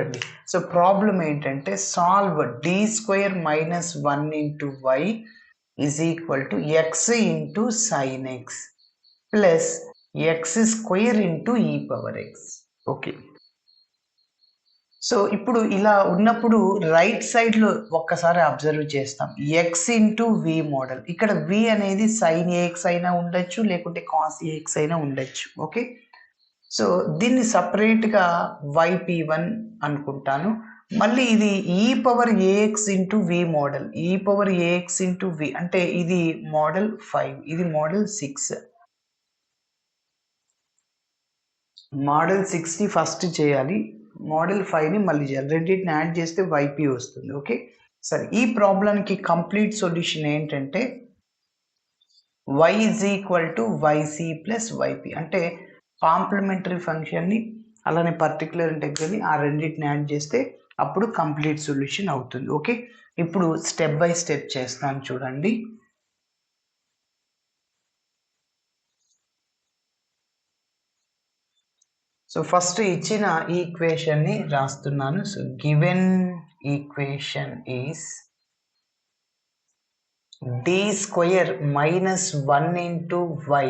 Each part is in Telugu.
చూడండి. సో ప్రాబ్లం ఏంటంటే solve d square minus 1 into why is equal to x into sine X plus X square into ఈ పవర్ ఎక్స్. ఓకే, సో ఇప్పుడు ఇలా ఉన్నప్పుడు రైట్ సైడ్లో ఒక్కసారి అబ్జర్వ్ చేస్తాం. ఎక్స్ ఇంటూ వి మోడల్. ఇక్కడ వి అనేది సైన్ ఏఎక్స్ అయినా ఉండొచ్చు, లేకుంటే కాస్ ఏఎక్స్ అయినా ఉండొచ్చు. ఓకే, సో దీన్ని సపరేట్గా వైపీ1 అనుకుంటాను. మళ్ళీ ఇది ఈ పవర్ ఏఎక్స్ ఇంటూ వి మోడల్. ఈ పవర్ ఏఎక్స్ ఇంటూ వి అంటే ఇది మోడల్ 5, ఇది మోడల్ 6. మోడల్ 6ని ఫస్ట్ చేయాలి, మోడల్ 5ని మళ్ళీ చేయాలి. రెండింటిని యాడ్ చేస్తే వైపీ వస్తుంది. ఓకే, సరే ఈ ప్రాబ్లంకి కంప్లీట్ సొల్యూషన్ ఏంటంటే y is equal to y c plus y p. అంటే కాంప్లిమెంటరీ ఫంక్షన్ని అలానే పర్టికులర్ ఇంటెగ్రల్ని ఆ రెండింటిని యాడ్ చేస్తే అప్పుడు కంప్లీట్ సొల్యూషన్ అవుతుంది. ఓకే, ఇప్పుడు స్టెప్ బై స్టెప్ చేస్తాను చూడండి. సో ఫస్ట్ ఇచ్చిన ఈక్వేషన్ని రాస్తున్నాను. So given equation is d square minus 1 into why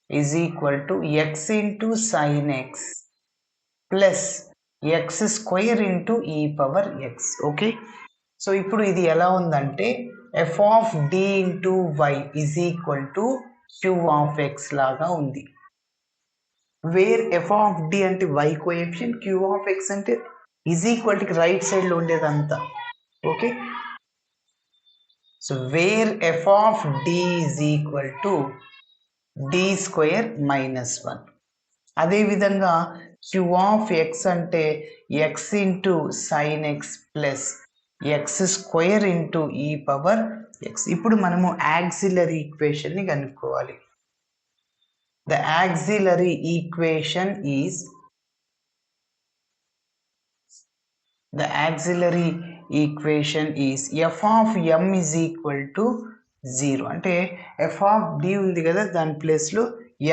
is equal to x into sine X plus X square into ఈ పవర్ ఎక్స్. ఓకే, సో ఇప్పుడు ఇది ఎలా ఉందంటే F of D into why is equal to Q of X లాగా ఉంది. వేర్ ఎఫ్ ఆఫ్ డి అంటే Y coefficient, Q of X అంటే ఈజ్ ఈక్వల్ టు రైట్ సైడ్లో ఉండేదంతా. Okay, so where F of D is equal to D square minus 1. అదేవిధంగా క్యూ ఆఫ్ ఎక్స్ అంటే X into sine X plus X square into ఈ పవర్ ఎక్స్. ఇప్పుడు మనము యాక్సిలరీ ఈక్వేషన్ని కనుక్కోవాలి. The auxiliary equation is f of m is equal to 0. అంటే f of d ఉంది కదా, దాని ప్లేస్లో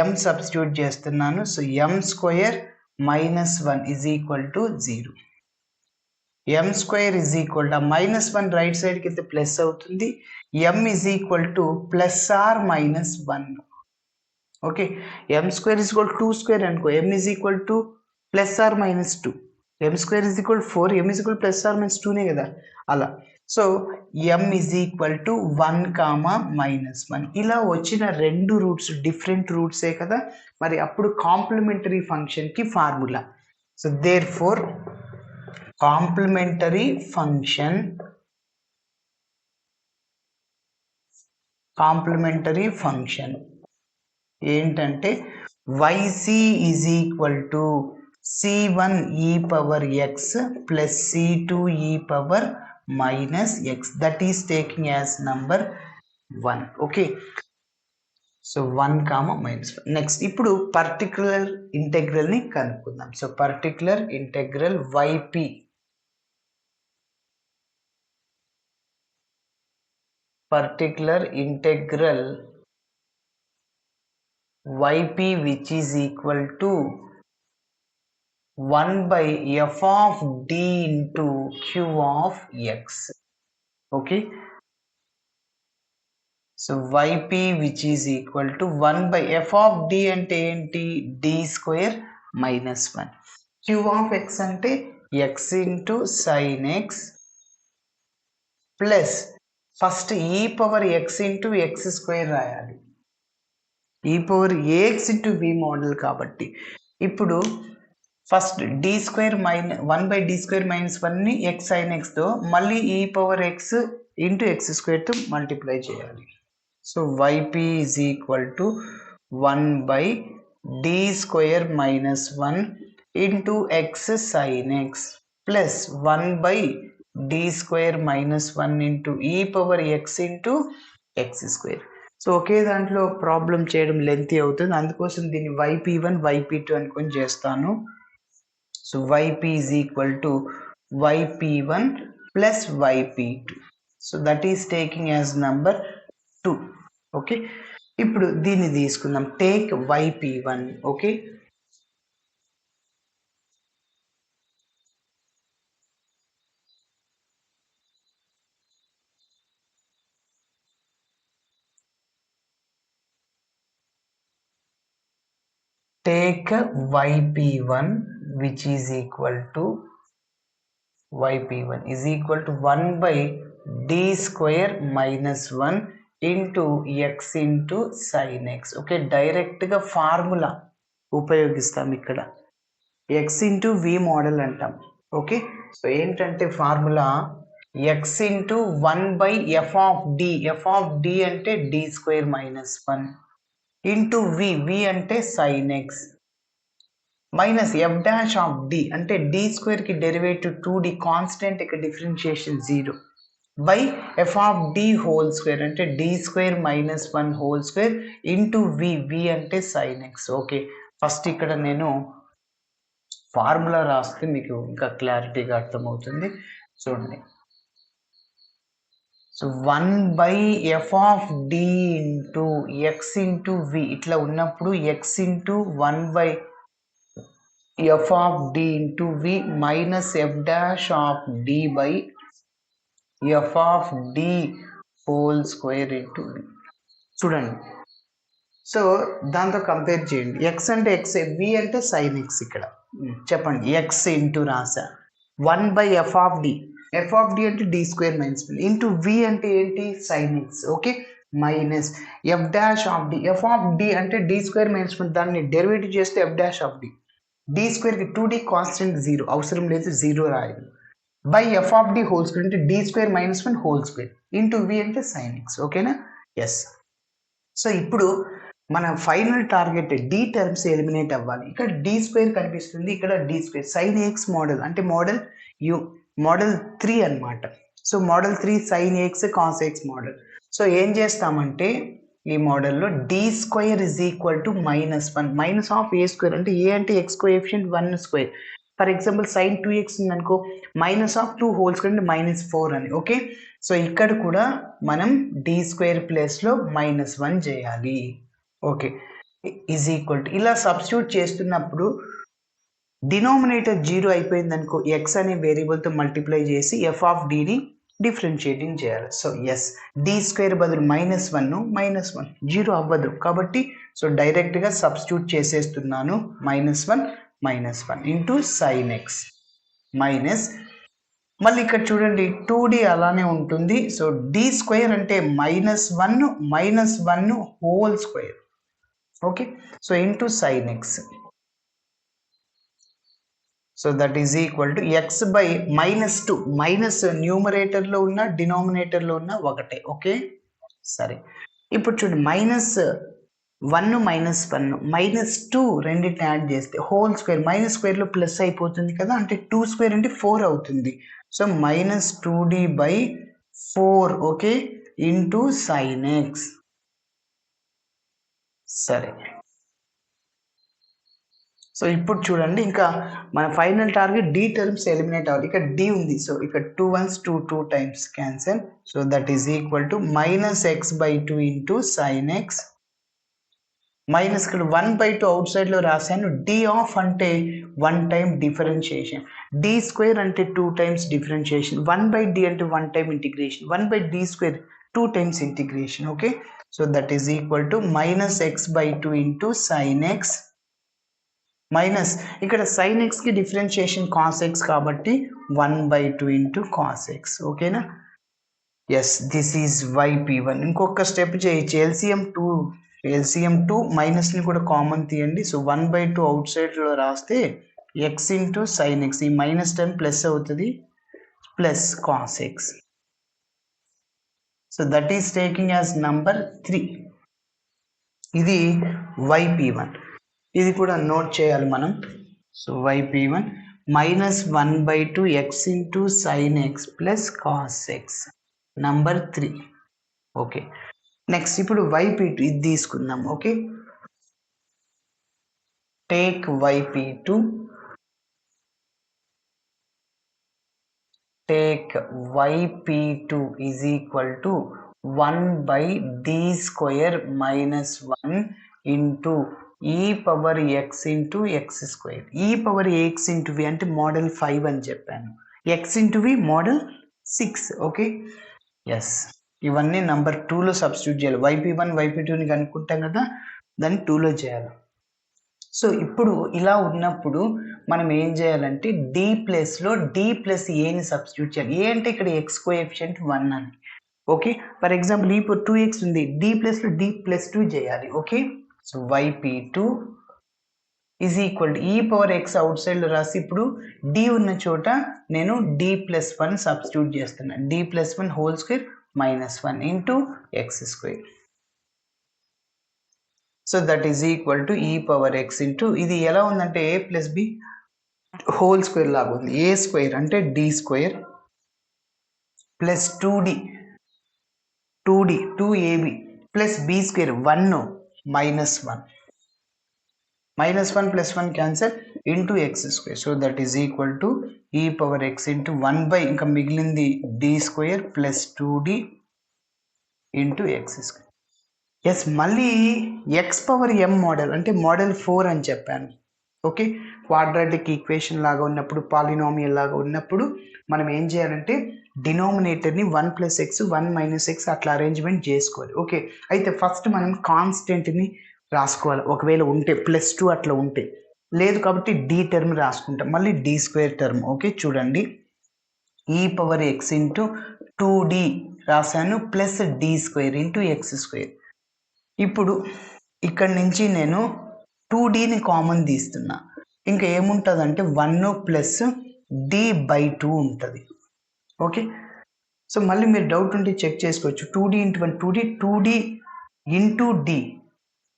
m సబ్స్టిట్యూట్ చేస్తున్నాను. So m square minus 1 is equal to 0. m square is equal to minus 1 right సైడ్కి అయితే ప్లస్ అవుతుంది. m is equal to plus or minus 1. Okay, M square is equal 2 square అనుకో, M is equal to plus or minus 2. M square is equal 4, M is equal plus or minus 2నే కదా అలా. So M is equal to 1 comma minus 1. ఇలా వచ్చిన రెండు రూట్స్ డిఫరెంట్ రూట్సే కదా, మరి అప్పుడు కాంప్లిమెంటరీ ఫంక్షన్కి formula. So therefore complementary function ఏంటంటే yc is equal to c1 e power x plus c2 e power minus x, that is taking as number 1. Okay, so 1 comma minus 1. Next ఇప్పుడు పర్టికులర్ ఇంటెగ్రల్ని కనుక్కుందాం. సో particular integral yp which is equal to 1 by f of d into q of x. Okay, so yp which is equal to 1 by f of d అంటే ఏంటి, d square minus 1. q of x అంటే x into sin x plus first e power x into x square రాయాలి. ఈ పవర్ ఏఎక్స్ ఇంటూ వి మోడల్ కాబట్టి ఇప్పుడు first D square minus 1 by D square minus 1ని ఎక్స్ సైన్ ఎక్స్తో మళ్ళీ E power X into X స్క్వేర్తో మల్టిప్లై చేయాలి. So YP is equal to 1 by D square minus 1 into X sine X plus 1 by D square minus 1 into ఈ power X into X square. So ఒకే దాంట్లో ప్రాబ్లం చేయడం లెంతీ అవుతుంది, అందుకోసం దీన్ని వైపీ1 వైపీ2 అనుకొని చేస్తాను. So YP is equal to YP one plus YP two. So that is taking as number 2. Okay, ఇప్పుడు దీన్ని తీసుకుందాం. Take YP one. Okay, take yp1 which is equal to yp1 is equal to 1 by d square minus 1 into x into sin x. Okay, డైరెక్ట్గా ఫార్ములా ఉపయోగిస్తాం ఇక్కడ, x ఇంటూ వి మోడల్ అంటాం. ఓకే, సో ఏంటంటే formula x into 1 by F of D అంటే D square minus 1 into V అంటే sine X minus F dash of D అంటే డి స్క్వేర్కి డెరివేటివ్ 2d కాన్స్టెంట్ ఇక్కడ differentiation 0 by F of D whole square అంటే D square minus 1 whole square into V అంటే సైన్ ఎక్స్. ఓకే, ఫస్ట్ ఇక్కడ నేను ఫార్ములా రాస్తే మీకు ఇంకా క్లారిటీగా అర్థమవుతుంది. చూడండి, so 1 by F of D into X into V ఇట్లా ఉన్నప్పుడు X into 1 by F of D into V minus F dash of D by F of D whole square into V. చూడండి, సో దాంతో కంపేర్ చేయండి. ఎక్స్ అంటే ఎక్స్, వి అంటే సైన్ ఎక్స్. ఇక్కడ చెప్పండి, ఎక్స్ ఇంటూ రాసా 1 బై ఎఫ్ ఆఫ్ డి అంటే D square minus 1 into V అంటే ఏంటి sine X. Okay, minus F dash of D అంటే డి స్క్వేర్ మైనస్ 1 దాన్ని డెరివేటివ్ చేస్తే ఎఫ్ డాష్ ఆఫ్ డి స్క్వేర్కి 2d కాన్స్టెంట్ 0 అవసరం లేదు, 0 రాయాలి. By F of D whole square అంటే D square minus 1 whole square into V అంటే సైన్ ఎక్స్. ఓకేనా? ఎస్. సో ఇప్పుడు మన final target d terms eliminate అవ్వాలి. ఇక్కడ డి స్క్వేర్ కనిపిస్తుంది, ఇక్కడ d square sine x model అంటే మోడల్ 3 అనమాట. So model 3 sine x cos x model. So ఏం చేస్తామంటే ఈ మోడల్లో d square is equal to -1 minus of a square అంటే ఏ అంటే x coefficient 1 square. For example sine 2x ఉందనుకో మైనస్ ఆఫ్ 2 హోల్ స్క్వేర్ అంటే -4 అని. ఓకే, సో ఇక్కడ కూడా మనం డి స్క్వేర్ ప్లేస్లో -1 చేయాలి. ఓకే, ఈజ్ ఈక్వల్ టు ఇలా సబ్స్టిట్యూట్ చేస్తున్నప్పుడు డినామినేటర్ 0 అయిపోయింది అనుకో ఎక్స్ అనే వేరియబుల్తో మల్టిప్లై చేసి ఎఫ్ ఆఫ్ డిని డిఫరెన్షియేటింగ్ చేయాలి. సో ఎస్, డి స్క్వేర్ బదులు -1 0 అవ్వదు కాబట్టి సో డైరెక్ట్గా సబ్స్టిట్యూట్ చేసేస్తున్నాను. -1 ఇంటూ సైన్ ఎక్స్ మైనస్ మళ్ళీ ఇక్కడ చూడండి 2d అలానే ఉంటుంది. సో డి స్క్వేర్ అంటే -1 whole square. Okay, so into sine X. So that is equal to X by -2 minus న్యూమరేటర్లో ఉన్న డినామినేటర్లో ఉన్న ఒకటే. ఓకే, సరే. ఇప్పుడు చూడండి -1 రెండింటిని యాడ్ చేస్తే హోల్ స్క్వేర్ మైనస్ స్క్వేర్లో ప్లస్ అయిపోతుంది కదా, అంటే 2 స్క్వేర్ అంటే 4 అవుతుంది. So -2d by 4 okay into sine x. సరే, సో ఇప్పుడు చూడండి ఇంకా మన final target d terms eliminate అవ్వాలి. ఇక్కడ డి ఉంది, సో ఇక్కడ 2 1s 2 times cancel. So that is equal to -x/2 into sine X minus ఇక్కడ 1/2 అవుట్ సైడ్లో రాశాను. డి ఆఫ్ అంటే 1 టైమ్ డిఫరెన్షియేషన్, డి స్క్వేర్ అంటే 2 టైమ్స్ డిఫరెన్షియేషన్, 1/d అంటే 1 time integration, 1/d² 2 times integration. Okay, so that is equal to -x/2 into sine X minus ఇక్కడ సైన్ ఎక్స్కి డిఫరెన్షియేషన్ కాస్ ఎక్స్ కాబట్టి 1/2 ఇంటూ కాస్ ఎక్స్. ఓకేనా? Yes, this is yp1. ఇంకొక స్టెప్ చేయొచ్చు, ఎల్సిఎం 2 మైనస్ని కూడా కామన్ తీయండి. సో 1/2 అవుట్ సైడ్లో రాస్తే ఎక్స్ ఇంటూ సైన్ ఎక్స్, ఈ మైనస్ టర్మ్ ప్లస్ అవుతుంది, plus cos X. So that is taking as number 3. ఇది yp1, ఇది కూడా నోట్ చేయాలి మనం. So yp1 -1/2 X into sine X plus cos X number 3. Okay, next ఇప్పుడు yp2 ఇది తీసుకుందాం. Okay, take yp2 is equal to 1/d² -1 into e⁻x into X square. e⁻x into v అంటే మోడల్ 5 అని చెప్పాను, x into v model 6. Okay, yes, ఇవన్నీ నంబర్ 2లో సబ్స్టిట్యూట్ చేయాలి. yp1 yp2ని కనుక్కుంటాం కదా, దాన్ని 2లో చేయాలి. సో ఇప్పుడు ఇలా ఉన్నప్పుడు మనం ఏం చేయాలంటే డి ప్లస్లో డి ప్లస్ ఏని సబ్స్టిట్యూట్ చేయాలి. ఏ అంటే ఇక్కడ ఎక్స్ కోఎఫిషియంట్ 1 అని. ఓకే, ఫర్ ఎగ్జాంపుల్ ఇప్పుడు 2x ఉంది, డి ప్లస్లో డి ప్లస్ 2 చేయాలి. Okay, so yp2 is equal to e power x out సైడ్లో రాసి ఇప్పుడు డి ఉన్న చోట నేను డి ప్లస్ 1 సబ్స్టిట్యూట్ చేస్తున్నాను. D plus 1 whole square minus 1 into X square. So that is equal to e power X into ఇది ఎలా ఉందంటే a plus b whole square లాగా ఉంది. ఏ స్క్వేర్ అంటే D square plus 2d 2ab plus b square 1 minus 1 minus 1 plus 1 cancel into x square. So that is equal to e power x into 1 by ఇంకా మిగిలింది d square plus 2d into x square. Yes, మళ్ళీ x పవర్ m మోడల్ అంటే మోడల్ 4 అని చెప్పాను. ఓకే, క్వాడ్రాటిక్ ఈక్వేషన్ లాగా ఉన్నప్పుడు, పాలినామియల్ లాగా ఉన్నప్పుడు మనం ఏం చేయాలంటే డినామినేటర్ని 1 ప్లస్ ఎక్స్ 1 మైనస్ ఎక్స్ అట్లా అరేంజ్మెంట్ చేసుకోవాలి. ఓకే, అయితే ఫస్ట్ మనం కాన్స్టెంట్ని రాసుకోవాలి. ఒకవేళ ఉంటే +2 అట్లా ఉంటే, లేదు కాబట్టి డి టర్మ్ రాసుకుంటాం, మళ్ళీ డి స్క్వేర్ టర్మ్. ఓకే, చూడండి E power X into 2d రాశాను plus D square into X square. ఇప్పుడు ఇక్కడ నుంచి నేను 2dని కామన్ తీస్తున్నా, ఇంకా ఏముంటుంది అంటే 1 ప్లస్ డి బై 2 ఉంటుంది. ఓకే, సో మళ్ళీ మీరు డౌట్ ఉంటే చెక్ చేసుకోవచ్చు. 2d into 1 2d into d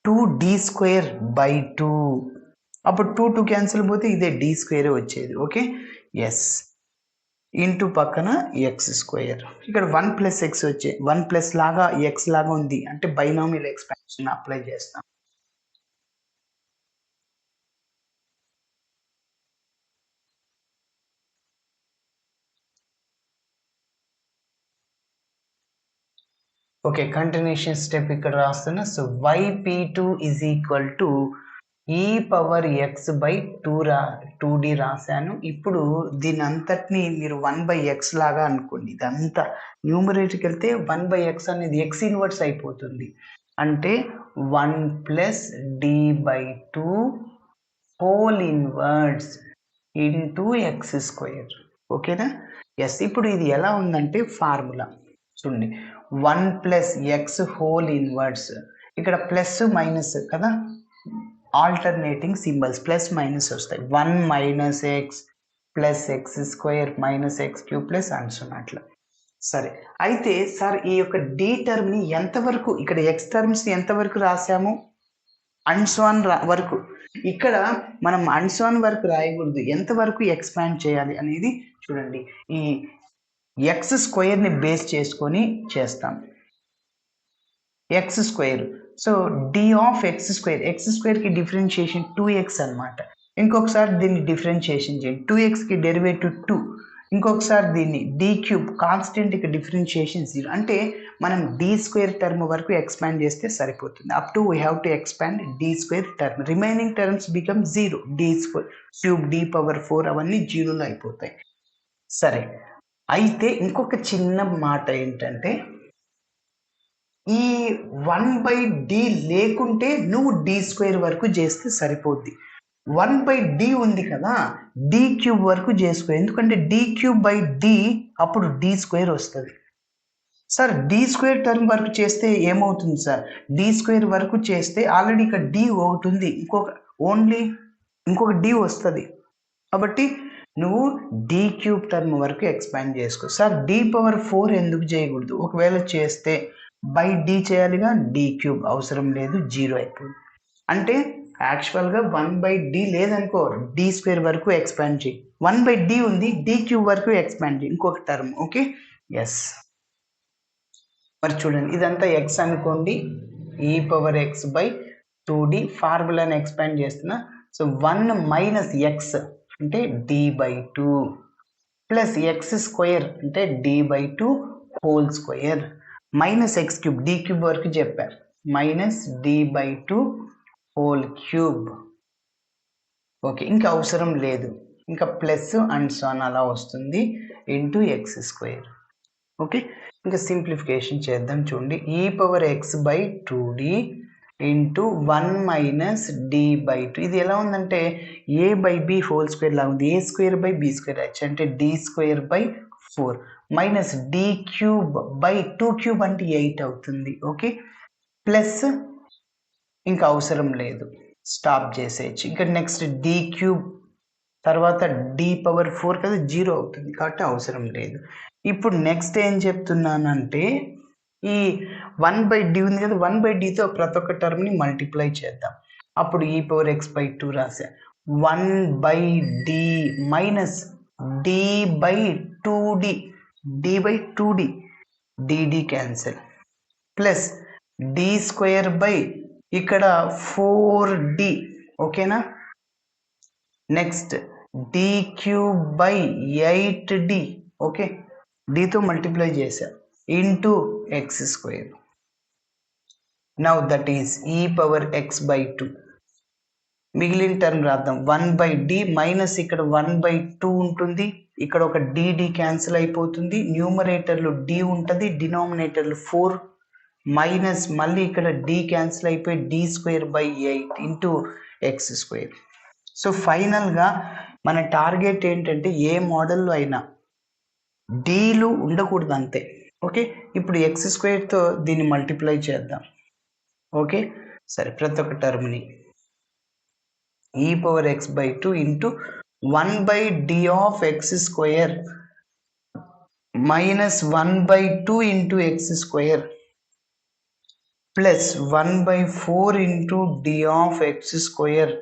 2d square by 2, అప్పుడు 2 క్యాన్సిల్ పోతే ఇదే డి స్క్వేర్ వచ్చేది. ఓకే, ఎస్ ఇంటూ పక్కన ఎక్స్ స్క్వేర్. ఇక్కడ 1 ప్లస్ ఎక్స్ వచ్చే 1 ప్లస్ లాగా ఎక్స్ లాగా ఉంది అంటే బైనామియల్ ఎక్స్పాన్షన్ అప్లై చేస్తాం. ఓకే, కంటిన్యూషన్ స్టెప్ ఇక్కడ రాస్తున్నా. So yp2 is equal to e power X by 2d రాశాను. ఇప్పుడు దీని అంతటిని మీరు 1/x లాగా అనుకోండి. ఇదంతా న్యూమరేటర్కి వెళ్తే 1/x అనేది ఎక్స్ ఇన్వర్స్ అయిపోతుంది. అంటే 1 plus d by 2 whole inverse into X square. ఓకేనా, ఎస్. ఇప్పుడు ఇది ఎలా ఉందంటే ఫార్ములా చూడండి, 1 ప్లస్ ఎక్స్ హోల్ ఇన్వర్స్, ఇక్కడ ప్లస్ మైనస్ కదా, ఆల్టర్నేటింగ్ సింబల్స్ ప్లస్ మైనస్ వస్తాయి. 1 minus x plus X square minus X cube plus and అట్లా. సరే, అయితే సార్ ఈ యొక్క డి టర్మ్ని ఎంతవరకు, ఇక్కడ ఎక్స్ టర్మ్స్ని ఎంతవరకు రాసాము, అన్సోన్ వరకు. ఇక్కడ మనం అన్సోన్ వరకు రాయకూడదు, ఎంతవరకు ఎక్స్పాండ్ చేయాలి అనేది చూడండి. ఈ ఎక్స్ స్క్వేర్ని బేస్ చేసుకొని చేస్తాం. X square, so D of X స్క్వేర్కి డిఫరెన్షియేషన్ 2x అనమాట. ఇంకొకసారి దీన్ని డిఫరెన్షియేషన్ చేయండి, 2xకి డెరివేటివ్ 2. ఇంకొకసారి దీన్ని డి క్యూబ్ కాన్స్టెంట్కి డిఫరెన్షియేషన్ 0. అంటే మనం డి స్క్వేర్ టర్మ్ వరకు ఎక్స్పాండ్ చేస్తే సరిపోతుంది. Up to we have to expand d square term, remaining terms become 0. D square cube d power 4 అవన్నీ 0లో అయిపోతాయి. సరే, అయితే ఇంకొక చిన్న మాట ఏంటంటే ఈ 1/d లేకుంటే నువ్వు డి స్క్వేర్ వరకు చేస్తే సరిపోద్ది. 1/d ఉంది కదా, డి క్యూబ్ వరకు చేసుకో, ఎందుకంటే డి క్యూబ్ బై డి అప్పుడు డి స్క్వేర్ వస్తుంది. సార్ డి స్క్వేర్ టర్మ్ వరకు చేస్తే ఏమవుతుంది సార్, డి స్క్వేర్ వరకు చేస్తే ఆల్రెడీ ఇక్కడ డి ఒకటి ఉంది, ఇంకొక డి వస్తుంది. కాబట్టి నువ్వు డి క్యూబ్ టర్మ్ వరకు ఎక్స్పాండ్ చేసుకో. సార్ డి పవర్ 4 ఎందుకు చేయకూడదు, ఒకవేళ చేస్తే బై డి చేయాలిగా, డి క్యూబ్ అవసరం లేదు, 0 అయిపోయింది. అంటే యాక్చువల్గా 1/d లేదనుకో, డి స్క్వేర్ వరకు ఎక్స్పాండ్ చేయి. 1/d ఉంది, డి క్యూబ్ వరకు ఎక్స్పాండ్ చేయి, ఇంకొక టర్మ్. Okay, yes. మరి చూడండి, ఇదంతా ఎక్స్ అనుకోండి, ఈ పవర్ ఎక్స్ బై 2d ఫార్ములాని ఎక్స్పాండ్ చేస్తున్నా. సో 1 మైనస్ ఎక్స్ అంటే D by 2 plus X square అంటే D by 2 whole square minus X cube, D cube వరకు చెప్పారు, minus D by 2 whole cube. Okay, ఇంకా అవసరం లేదు, ఇంకా ప్లస్ అండ్ సో అలా వస్తుంది ఇంటూ ఎక్స్ స్క్వేర్. ఓకే, ఇంకా సింప్లిఫికేషన్ చేద్దాం. చూడండి, E power X by 2d into 1 minus D by 2. ఇది ఎలా ఉందంటే A by B whole square లాగా ఉంది. ఏ square by B square H అంటే D square by 4 minus D cube by 2 cube అంటే 8 అవుతుంది. ఓకే, ప్లస్ ఇంకా అవసరం లేదు, స్టాప్ చేసేయచ్చు. ఇంకా నెక్స్ట్ డి క్యూబ్ తర్వాత డి పవర్ 4 కదా, 0 అవుతుంది కాబట్టి అవసరం లేదు. ఇప్పుడు నెక్స్ట్ ఏం చెప్తున్నానంటే ఈ 1 బై డి ఉంది కదా, 1 బై డితో ప్రతి ఒక్క టర్మ్ని మల్టిప్లై చేద్దాం. అప్పుడు ఈ పవర్ ఎక్స్ బై 2 రాసా. 1 by D minus D by 2డి, డి బై 2డి, DD cancel, plus D square by ఇక్కడ 4డి. ఓకేనా, నెక్స్ట్ డి క్యూబ్ బై 8డి. ఓకే, డితో మల్టిప్లై చేశా into X square. Now that is E power X by 2. మిగిలిన టర్మ్ రాద్దాం. 1 బై డి మైనస్ ఇక్కడ 1 బై 2 ఉంటుంది, ఇక్కడ ఒక డి క్యాన్సిల్ అయిపోతుంది, న్యూమరేటర్లు డి ఉంటుంది, డినామినేటర్లు 4 మైనస్ మళ్ళీ ఇక్కడ డి క్యాన్సిల్ అయిపోయి d square by 8 into X square. So ఫైనల్గా మన టార్గెట్ ఏంటంటే ఏ మోడల్లో అయినా డీలు ఉండకూడదు అంతే. ఓకే, ఇప్పుడు ఎక్స్ స్క్వేర్తో దీన్ని మల్టిప్లై చేద్దాం. ఓకే, సరే, ప్రతి ఒక్క టర్మ్ని ఈ power X by 2 into 1 by d of X square minus 1 by 2 into X square plus 1 by 4 into d of X square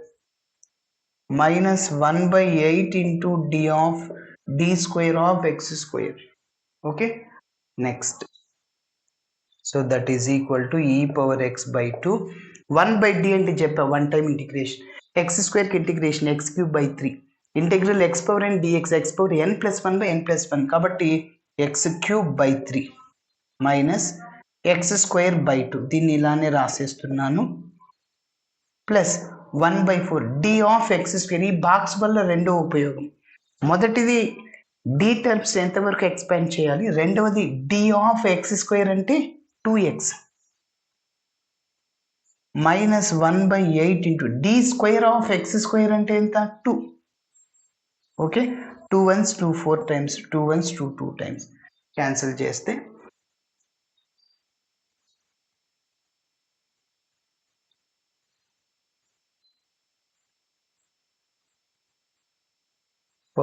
minus 1 by 8 into d of d square of x square. Okay, next, so that is equal to e power x by 2. 1 by d అంటే చెప్పా, one time integration, x square కి integration x cube by 3 integral x power n dx x power n plus 1 by n plus 1 కాబట్టి x cube by 3 minus x square by 2, దీన్ని ఇలానే రాసేస్తున్నాను, plus 1 by 4 D of X square. ఈ బాక్స్ వల్ల రెండో ఉపయోగం, మొదటిది డి టర్మ్స్ ఎంతవరకు ఎక్స్పాండ్ చేయాలి, రెండవది డి ఆఫ్ ఎక్స్ స్క్వేర్ అంటే 2x minus 1 by 8 into D square of X square అంటే ఎంత, 2. Okay, 2 1s 2 4 times, 2 1s 2 2 times, cancel చేస్తే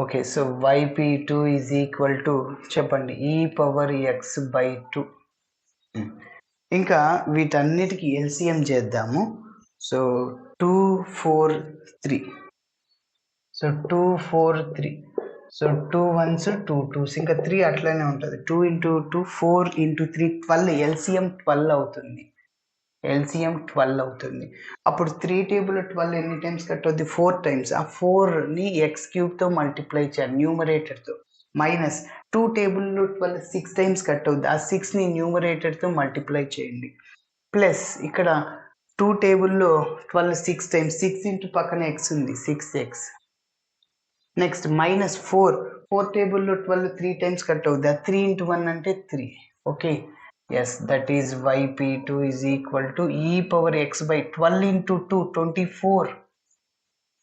okay. So yp2 is equal to చెప్పండి ఈ పవర్ ఎక్స్ బై 2. ఇంకా వీటన్నిటికీ ఎల్సిఎం చేద్దాము. So 2 4 3, so 2 4 3, so 2 1s 2 2s, ఇంకా 3 అట్లనే ఉంటుంది. 2 ఇంటూ 2 4 ఇంటూ 3 12, ఎల్సిఎం 12 అవుతుంది, ఎల్సిఎం 12 అవుతుంది. అప్పుడు 3 టేబుల్ 12 ఎన్ని టైమ్స్ కట్ అవుతుంది, 4 టైమ్స్. ఆ 4ని ఎక్స్ క్యూబ్తో మల్టిప్లై చేయాలి న్యూమరేటర్తో, మైనస్ 2 టేబుల్లో 12 6 టైమ్స్ కట్ అవుతుంది, ఆ 6ని న్యూమరేటర్తో మల్టిప్లై చేయండి, ప్లస్ ఇక్కడ 2 టేబుల్లో 12 6 టైమ్స్, 6 ఇంటూ పక్కన ఎక్స్ ఉంది 6x, నెక్స్ట్ మైనస్ 4 టేబుల్లో 12 3 టైమ్స్ కట్ అవుతుంది, 3 ఇంటూ 1 అంటే 3. Okay, yes, that is yp2 is equal to e power x by 12 into 2 24,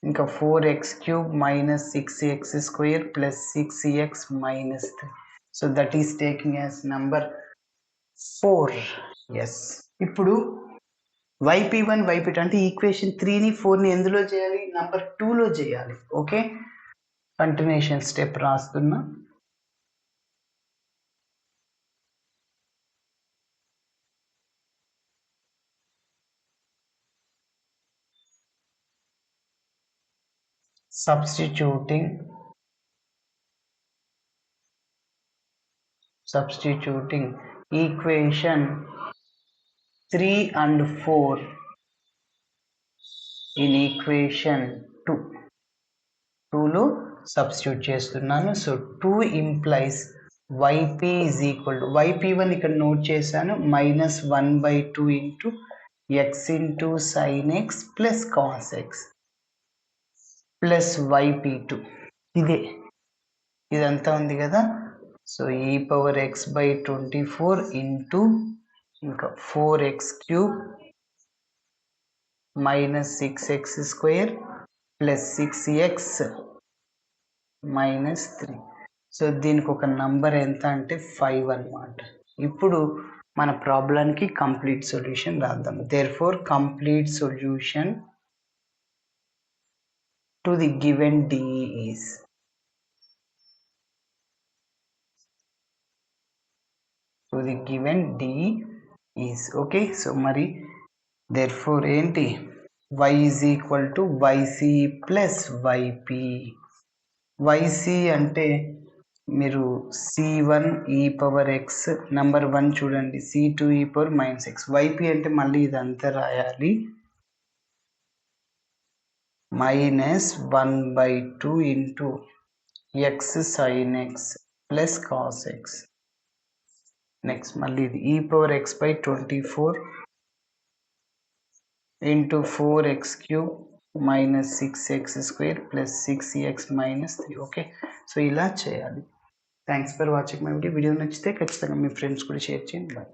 ఇంకా 4x cube minus 6x square plus 6x minus 3, so that is taking as number 4. yes, ఇప్పుడు yp1 yp2 అంటే ఈక్వేషన్ 3ని 4ని ఎందులో చేయాలి, నంబర్ 2లో చేయాలి. ఓకే, కంటిన్యూషన్ స్టెప్ రాస్తున్నా. substituting equation 3 and 4 in equation 2లో సబ్స్టిట్యూట్ చేస్తున్నాను. So 2 implies yp is equal to yp1 ఇక్కడ నోట్ చేశాను, minus 1 by 2 into x into sin x plus cos x plus yp2, ఇదంతా ఉంది కదా. సో ఈ పవర్ ఎక్స్ బై 24 ఇంటూ ఇంకా 4x cube minus 6x square plus 6x minus 3. So దీనికి ఒక నంబర్ ఎంత అంటే 5 అన్నమాట. ఇప్పుడు మన ప్రాబ్లంకి కంప్లీట్ సొల్యూషన్ రాద్దాం. Therefore complete solution to the given DE is okay. So మరి దేర్ఫోర్ ఏంటి, y is equal to yc plus yp. yc అంటే మీరు c1 e power x number 1 చూడండి, c2 e power minus x. yp అంటే మళ్ళీ ఇదంతా రాయాలి, minus 1/2 into x sin x plus cos x. Next మళ్ళీ ఇది e power x by 24 into 4x cube minus 6x square plus 6x minus 3. Okay, so ఇలా చేయాలి. Thanks for watching my video. Video నచ్చితే ఖచ్చితంగా మీ ఫ్రెండ్స్ కూడా షేర్ చేయండి. బాయ్.